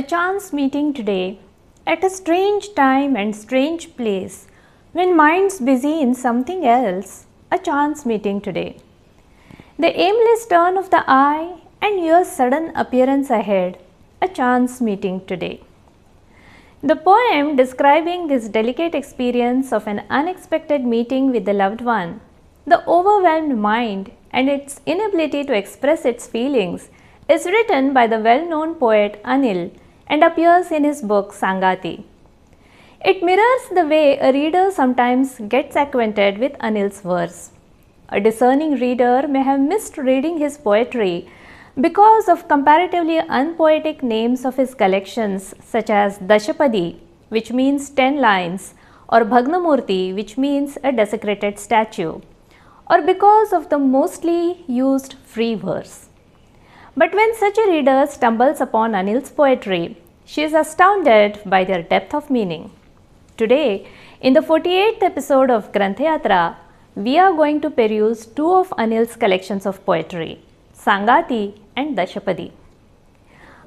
chance meeting today at a strange time and strange place when mind's busy in something else, a chance meeting today. The aimless turn of the eye and your sudden appearance ahead, a chance meeting today. The poem describing this delicate experience of an unexpected meeting with the loved one, the overwhelmed mind and its inability to express its feelings is written by the well-known poet Anil and appears in his book Sangati. It mirrors the way a reader sometimes gets acquainted with Anil's verse. A discerning reader may have missed reading his poetry because of comparatively unpoetic names of his collections such as Dashapadi, which means 10 lines, or Bhagnamurti, which means a desecrated statue, or because of the mostly used free verse. But when such a reader stumbles upon Anil's poetry, she is astounded by their depth of meaning. Today, in the 48th episode of Granthayatra, we are going to peruse two of Anil's collections of poetry, Sangati and Dashapadi.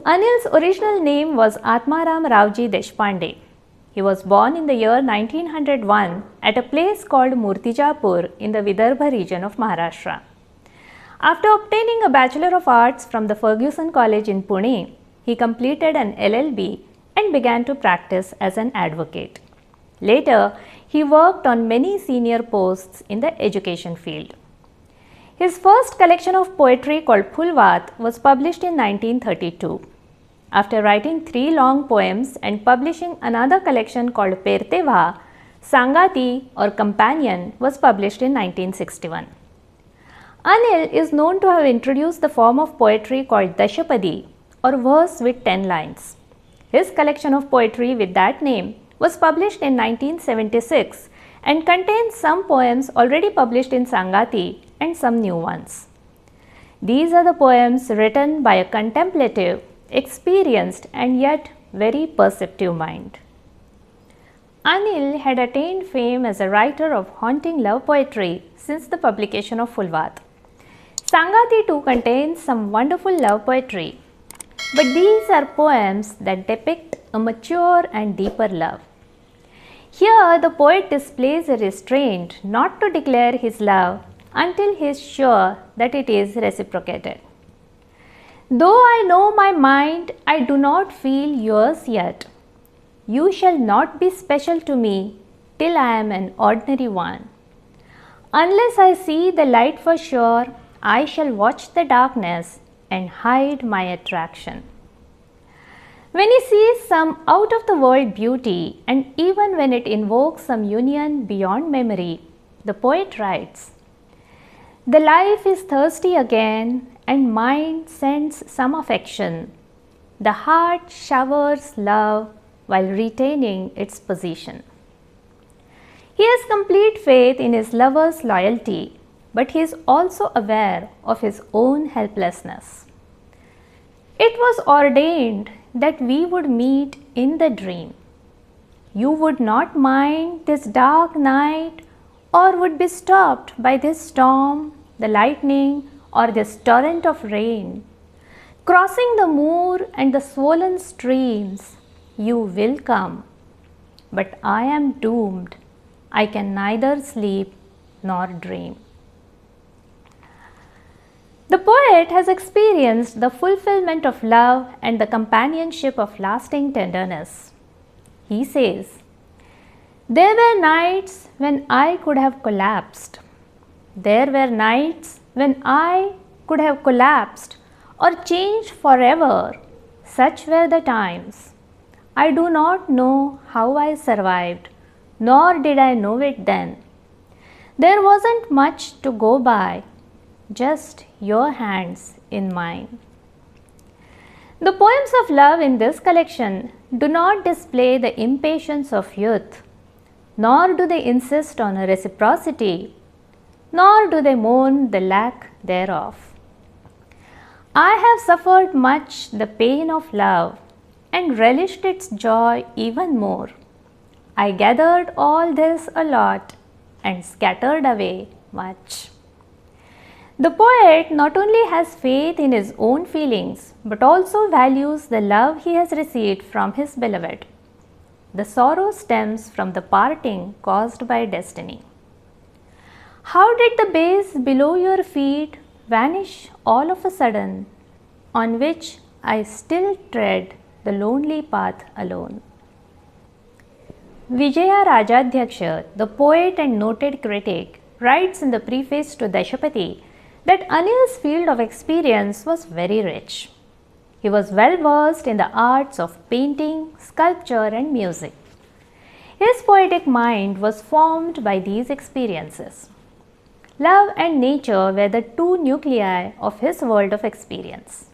Anil's original name was Atmaram Ravji Deshpande. He was born in the year 1901 at a place called Murtijapur in the Vidarbha region of Maharashtra. After obtaining a Bachelor of Arts from the Fergusson College in Pune, he completed an LLB and began to practice as an advocate. Later, he worked on many senior posts in the education field. His first collection of poetry called Phulvat was published in 1932. After writing 3 long poems and publishing another collection called Perteva, Sangati or Companion was published in 1961. Anil is known to have introduced the form of poetry called Dashapadi or verse with 10 lines. His collection of poetry with that name was published in 1976 and contains some poems already published in Sangati and some new ones. These are the poems written by a contemplative, experienced and yet very perceptive mind. Anil had attained fame as a writer of haunting love poetry since the publication of Phulvat. Sangati too contains some wonderful love poetry, but these are poems that depict a mature and deeper love. Here the poet displays a restraint not to declare his love until he is sure that it is reciprocated. Though I know my mind, I do not feel yours yet. You shall not be special to me till I am an ordinary one. Unless I see the light for sure, I shall watch the darkness and hide my attraction. When he sees some out of the world beauty and even when it invokes some union beyond memory, the poet writes, "The life is thirsty again and mind sends some affection. The heart showers love while retaining its position." He has complete faith in his lover's loyalty, but he is also aware of his own helplessness. It was ordained that we would meet in the dream. You would not mind this dark night or would be stopped by this storm, the lightning or this torrent of rain. Crossing the moor and the swollen streams, you will come. But I am doomed. I can neither sleep nor dream. The poet has experienced the fulfillment of love and the companionship of lasting tenderness. He says, "There were nights when I could have collapsed. There were nights when I could have collapsed or changed forever. Such were the times. I do not know how I survived, nor did I know it then. There wasn't much to go by, just your hands in mine." The poems of love in this collection do not display the impatience of youth, nor do they insist on a reciprocity, nor do they mourn the lack thereof. I have suffered much the pain of love and relished its joy even more. I gathered all this a lot and scattered away much. The poet not only has faith in his own feelings but also values the love he has received from his beloved. The sorrow stems from the parting caused by destiny. How did the base below your feet vanish all of a sudden, on which I still tread the lonely path alone? Vijaya Rajadhyaksha, the poet and noted critic, writes in the preface to Deshapati that Anil's field of experience was very rich. He was well versed in the arts of painting, sculpture, and music. His poetic mind was formed by these experiences. Love and nature were the two nuclei of his world of experience.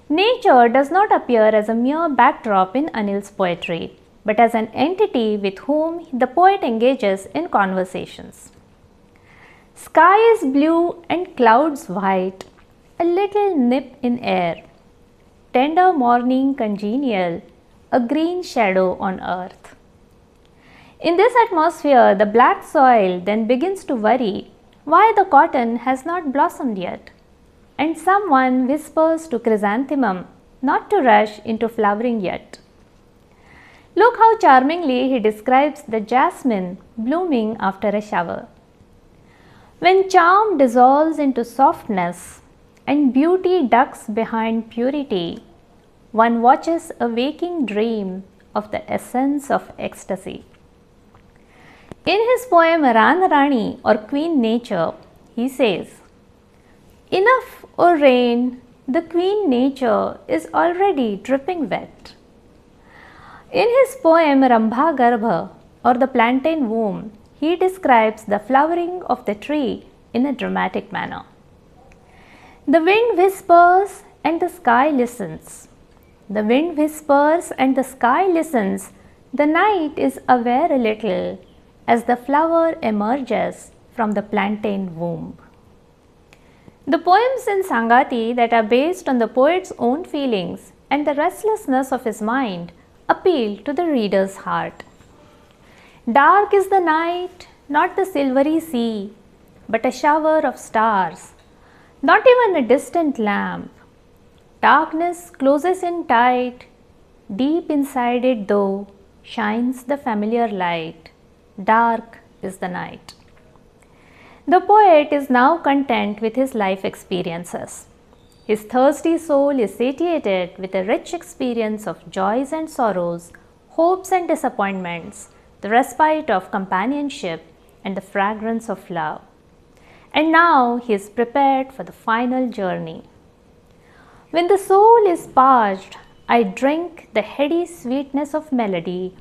Nature does not appear as a mere backdrop in Anil's poetry, but as an entity with whom the poet engages in conversations. Sky is blue and clouds white, a little nip in air, tender morning congenial, a green shadow on earth. In this atmosphere, the black soil then begins to worry why the cotton has not blossomed yet, and someone whispers to chrysanthemum not to rush into flowering yet. Look how charmingly he describes the jasmine blooming after a shower. When charm dissolves into softness and beauty ducks behind purity, one watches a waking dream of the essence of ecstasy. In his poem Ran Rani or Queen Nature, he says, "Enough, O rain, the Queen Nature is already dripping wet." In his poem Rambha Garbha or the Plantain Womb, he describes the flowering of the tree in a dramatic manner. The wind whispers and the sky listens. The wind whispers and the sky listens. The night is aware a little as the flower emerges from the plantain womb. The poems in Sangati that are based on the poet's own feelings and the restlessness of his mind appeal to the reader's heart. Dark is the night, not the silvery sea, but a shower of stars, not even a distant lamp. Darkness closes in tight, deep inside it though shines the familiar light. Dark is the night. The poet is now content with his life experiences. His thirsty soul is satiated with a rich experience of joys and sorrows, hopes and disappointments, the respite of companionship, and the fragrance of love. And now he is prepared for the final journey. When the soul is parched, I drink the heady sweetness of melody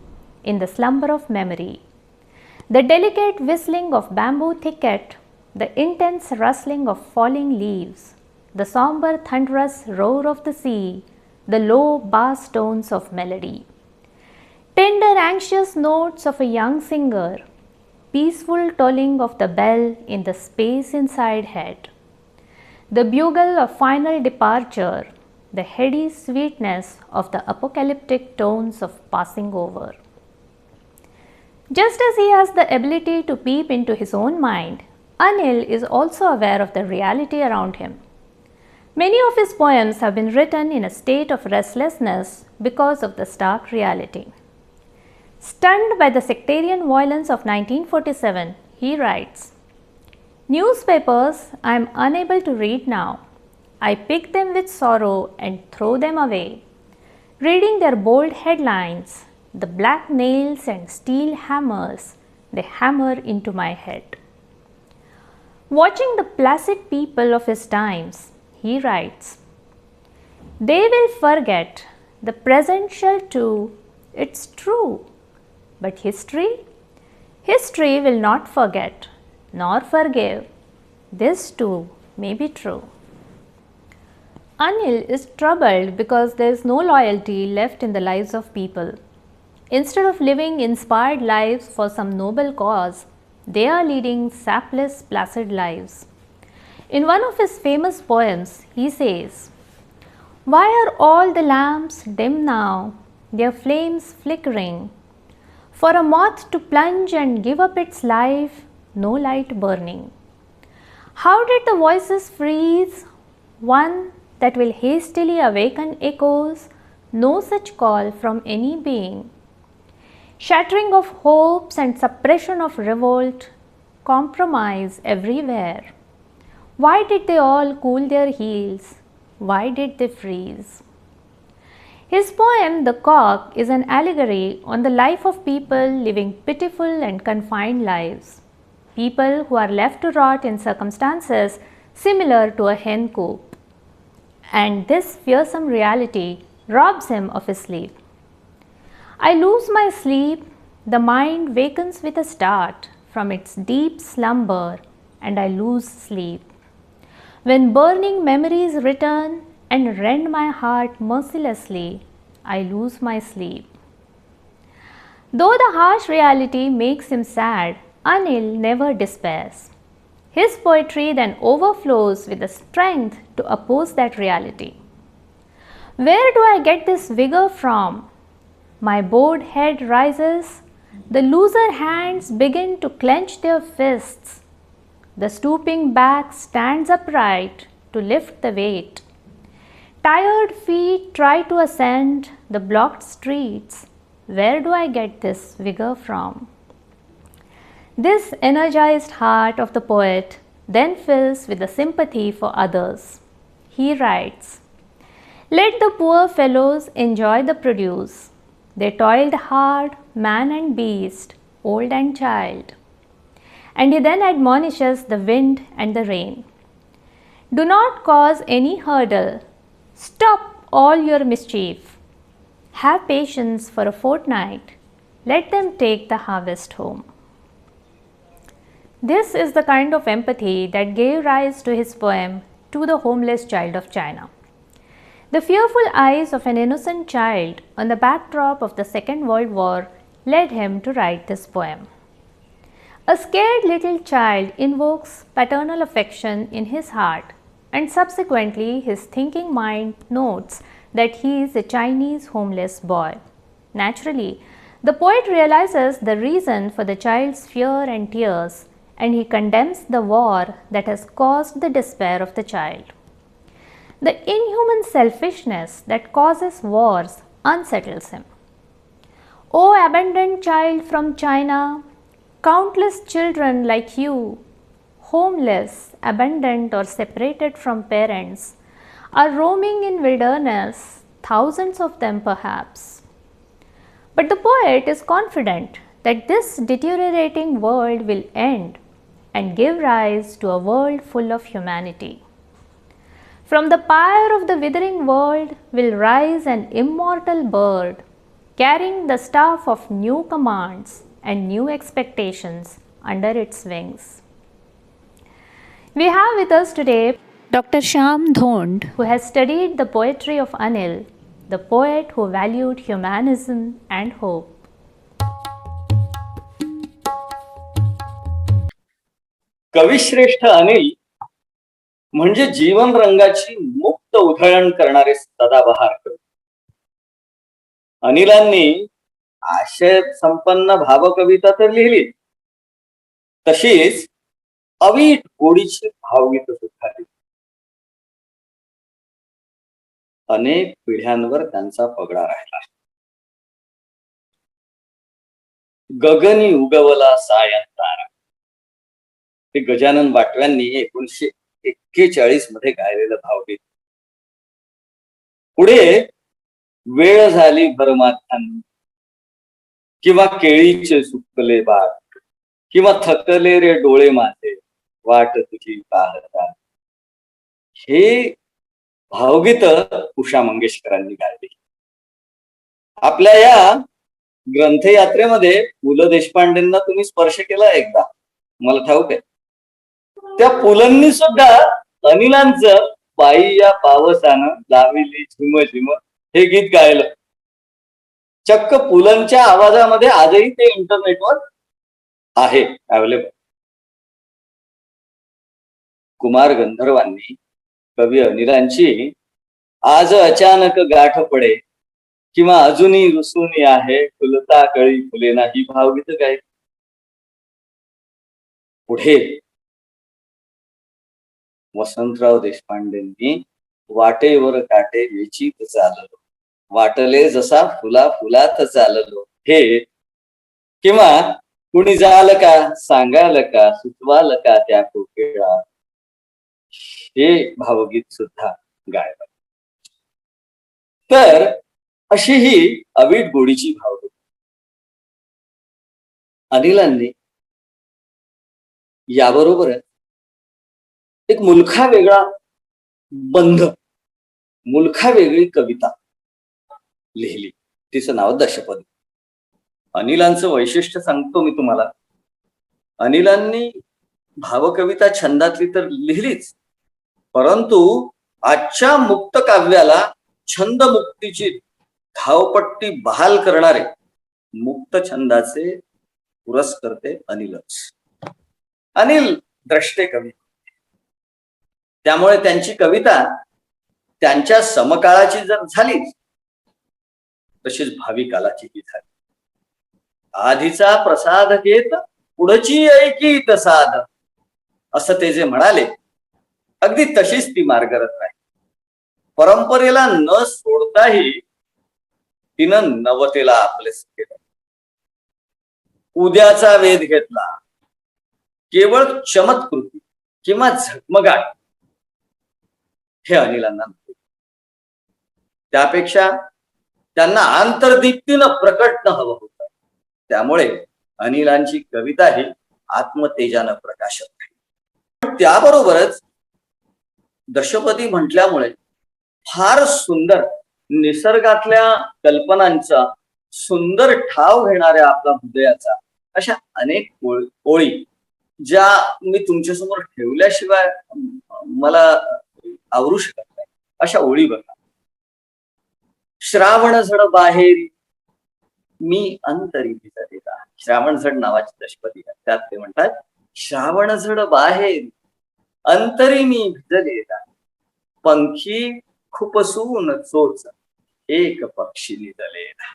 in the slumber of memory. The delicate whistling of bamboo thicket, the intense rustling of falling leaves, the somber thunderous roar of the sea, the low bass tones of melody. Tender anxious notes of a young singer, peaceful tolling of the bell in the space inside head. The bugle of final departure, the heady sweetness of the apocalyptic tones of passing over. Just as he has the ability to peep into his own mind, Anil is also aware of the reality around him. Many of his poems have been written in a state of restlessness because of the stark reality. Stunned by the sectarian violence of 1947, he writes, "Newspapers I am unable to read now. I pick them with sorrow and throw them away. Reading their bold headlines, the black nails and steel hammers they hammer into my head." Watching the placid people of his times, he writes, "They will forget, the present shall too, it's true. But history will not forget, nor forgive. This too may be true." Anil is troubled because there is no loyalty left in the lives of people. Instead of living inspired lives for some noble cause, they are leading sapless, placid lives. In one of his famous poems, he says, "Why are all the lamps dim now, their flames flickering? For a moth to plunge and give up its life, no light burning. How did the voices freeze? One that will hastily awaken echoes, no such call from any being. Shattering of hopes and suppression of revolt, compromise everywhere. Why did they all cool their heels? Why did they freeze? His poem, The Cock, is an allegory on the life of people living pitiful and confined lives. People who are left to rot in circumstances similar to a hen coop. And this fearsome reality robs him of his sleep. I lose my sleep, the mind wakens with a start from its deep slumber, and I lose sleep. When burning memories return and rend my heart mercilessly, I lose my sleep. Though the harsh reality makes him sad, Anil never despairs. His poetry then overflows with the strength to oppose that reality. Where do I get this vigor from? My bowed head rises, the looser hands begin to clench their fists. The stooping back stands upright to lift the weight. Tired feet try to ascend the blocked streets. Where do I get this vigor from? This energized heart of the poet then fills with the sympathy for others. He writes, "Let the poor fellows enjoy the produce. They toiled hard, man and beast, old and child." And he then admonishes the wind and the rain. Do not cause any hurdle. Stop all your mischief. Have patience for a fortnight. Let them take the harvest home. This is the kind of empathy that gave rise to his poem, To the Homeless Child of China. The fearful eyes of an innocent child on the backdrop of the Second World War led him to write this poem. A scared little child invokes paternal affection in his heart, and subsequently his thinking mind notes that he is a Chinese homeless boy. Naturally, the poet realizes the reason for the child's fear and tears, and he condemns the war that has caused the despair of the child. The inhuman selfishness that causes wars unsettles him. O abandoned child from China, countless children like you, homeless, abandoned or separated from parents, are roaming in wilderness, thousands of them perhaps. But the poet is confident that this deteriorating world will end and give rise to a world full of humanity. From the pyre of the withering world will rise an immortal bird, carrying the staff of new commands and new expectations under its wings. We have with us today Dr. Shyam Dhond, who has studied the poetry of Anil, the poet who valued humanism and hope. कविश्रेष्ठ Anil म्हणजे जीवन रंगाची मुक्त उधळण करणारे सदाबहार कवी. अनिलांनी आशय संपन्न भावकविता तर लिहिली, तशीच अवीट गोडीची भावगीत सुद्धा लिहिली. अनेक पिढ्यांवर त्यांचा पगडा राहिला. गगनी उगवला सायंतारा हे गजानन बाटव्यांनी 1941 मध्ये गायलेलं भावगीत. पुढे वेळ झाली भरमाथ्यानं, किंवा केळीचे सुकले बाग, किंवा थकले रे डोळे माझे वाट तुझी पाहता, हे भावगीत उषा मंगेशकरांनी गायली. आपल्या या ग्रंथयात्रेमध्ये पु ल देशपांडेंना तुम्ही स्पर्श केला एकदा, मला ठाऊक आहे. त्या पुलंनी सुद्धा अनिलांचं बाई या पावसानं लाविली झिम झिम हे गीत गायलं. चक्क पुलंच्या आवाजामध्ये आजही ते इंटरनेटवर आहे अवेलेबल. कुमार गंधर्वांनी कवी अनिलांची आज अचानक गाठ पडे किंवा अजूनही रुसूनी आहे फुलता कळी फुलेना ही भावगीत गायली. पुढे वसंतराव देशपांडेंनी वाटेवर काटे वेचीत चाललो, वाटले जसा फुला फुलात चाललो, हे किंवा कुणी जाल का सांगाल का सुचवाल का त्या कोकिळा, हे भावगीत सुद्धा गायलं. तर अशी ही अवीट गोडीची भावगीत अनिलांनी याबरोबरच एक मुलखा वेगळा बंध, मुलखा वेगळी कविता लिहिली. तिचं नाव दशपदी. अनिलांचं वैशिष्ट्य सांगतो मी तुम्हाला. अनिलांनी भावकविता छंदातली तर लिहिलीच, परंतु आजच्या मुक्त काव्याला छंदमुक्तीची धावपट्टी बहाल करणारे मुक्त छंदाचे पुरस्कर्ते अनिलच. अनिल द्रष्टे कवी, त्यामुळे त्यांची कविता त्यांच्या समकाळाची जर झाली तशीच भावी कालाचीही झाली. आधीचा प्रसाद घेत पुढची ऐकीत साध, असं ते जे म्हणाले, अगदी तशीच ती मार्गरत राहील. परंपरेला न सोडताही तिनं नवतेला आपलेस केलं. उद्याचा वेध घेतला, केवळ चमत्कृती किंवा झगमगाट हे अनिलांना नव्हते. त्यापेक्षा त्यांना आंतरदीप्तीनं प्रकटणं हवं होतं. त्यामुळे अनिलांची कविता ही आत्मतेजानं प्रकाशत राहील. त्याबरोबरच दशपदी म्हटल्यामुळे फार सुंदर निसर्गातल्या कल्पनांचा सुंदर ठाव घेणाऱ्या आपला हृदयाचा अशा अनेक ओळी ज्या मी तुमच्यासमोर ठेवल्याशिवाय मला आवरू शकत नाही, अशा ओळी बघा. श्रावण झड बाहेरी मी अंतरी भिजलेला. श्रावण झड नावाची दशपदी आहे, त्यात ते म्हणतात, श्रावण झड बाहेरी अंतरी मी भिजलेला, पंखी खुपसून चोच एक पक्षी निजलेला.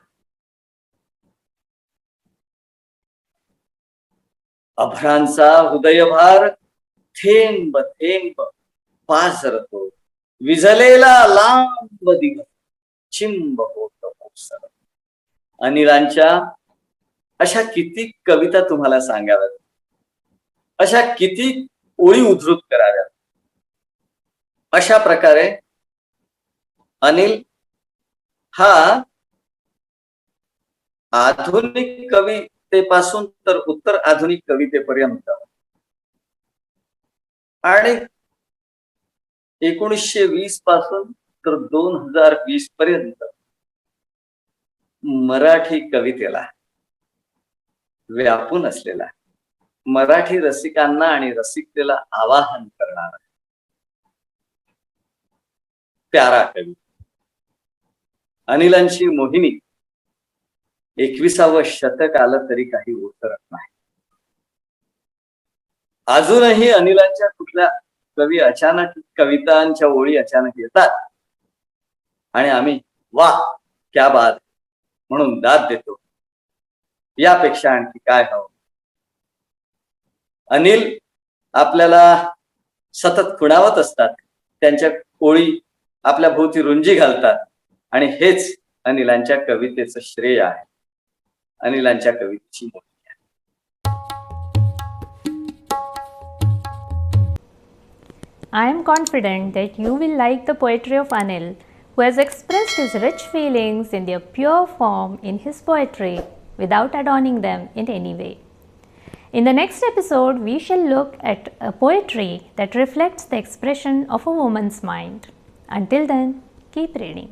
अभ्रांचा हृदयभार थेंब थेंब पाझरतो, विझलेला लांब दिवस चिंब होत ओसर. अनिलांच्या अशा किती कविता तुम्हाला सांगाव्यात, अशा किती ओळी उद्धृत कराव्यात. अशा प्रकारे अनिल हा आधुनिक कवितेपासून तर उत्तर आधुनिक कवितेपर्यंत आणि 1920 पासून तर 2020 पर्यंत मराठी कवितेला व्यापून असलेला, मराठी रसिकांना आणि रसिकतेला आवाहन करणारा प्यारा कवी अनिलांची मोहिनी 21वे शतक आलं तरी काही उतरत नाही. अजूनही अनिलांच्या कुठल्या कवितांच्या ओळी अचानक येतात आणि आम्ही वाह क्या बात म्हणून दाद देतो. यापेक्षा आणखी काय हवं. अनिल आपल्याला सतत खुणावत असतात, त्यांच्या ओळी आपल्या भोवती रुंजी घालतात आणि हेच अनिलांच्या कवितेचं श्रेय आहे, अनिलांच्या कवितेची मोठी. I am confident that you will like the poetry of Anil, who has expressed his rich feelings in their pure form in his poetry without adorning them in any way. In the next episode, we shall look at a poetry that reflects the expression of a woman's mind. Until then, keep reading.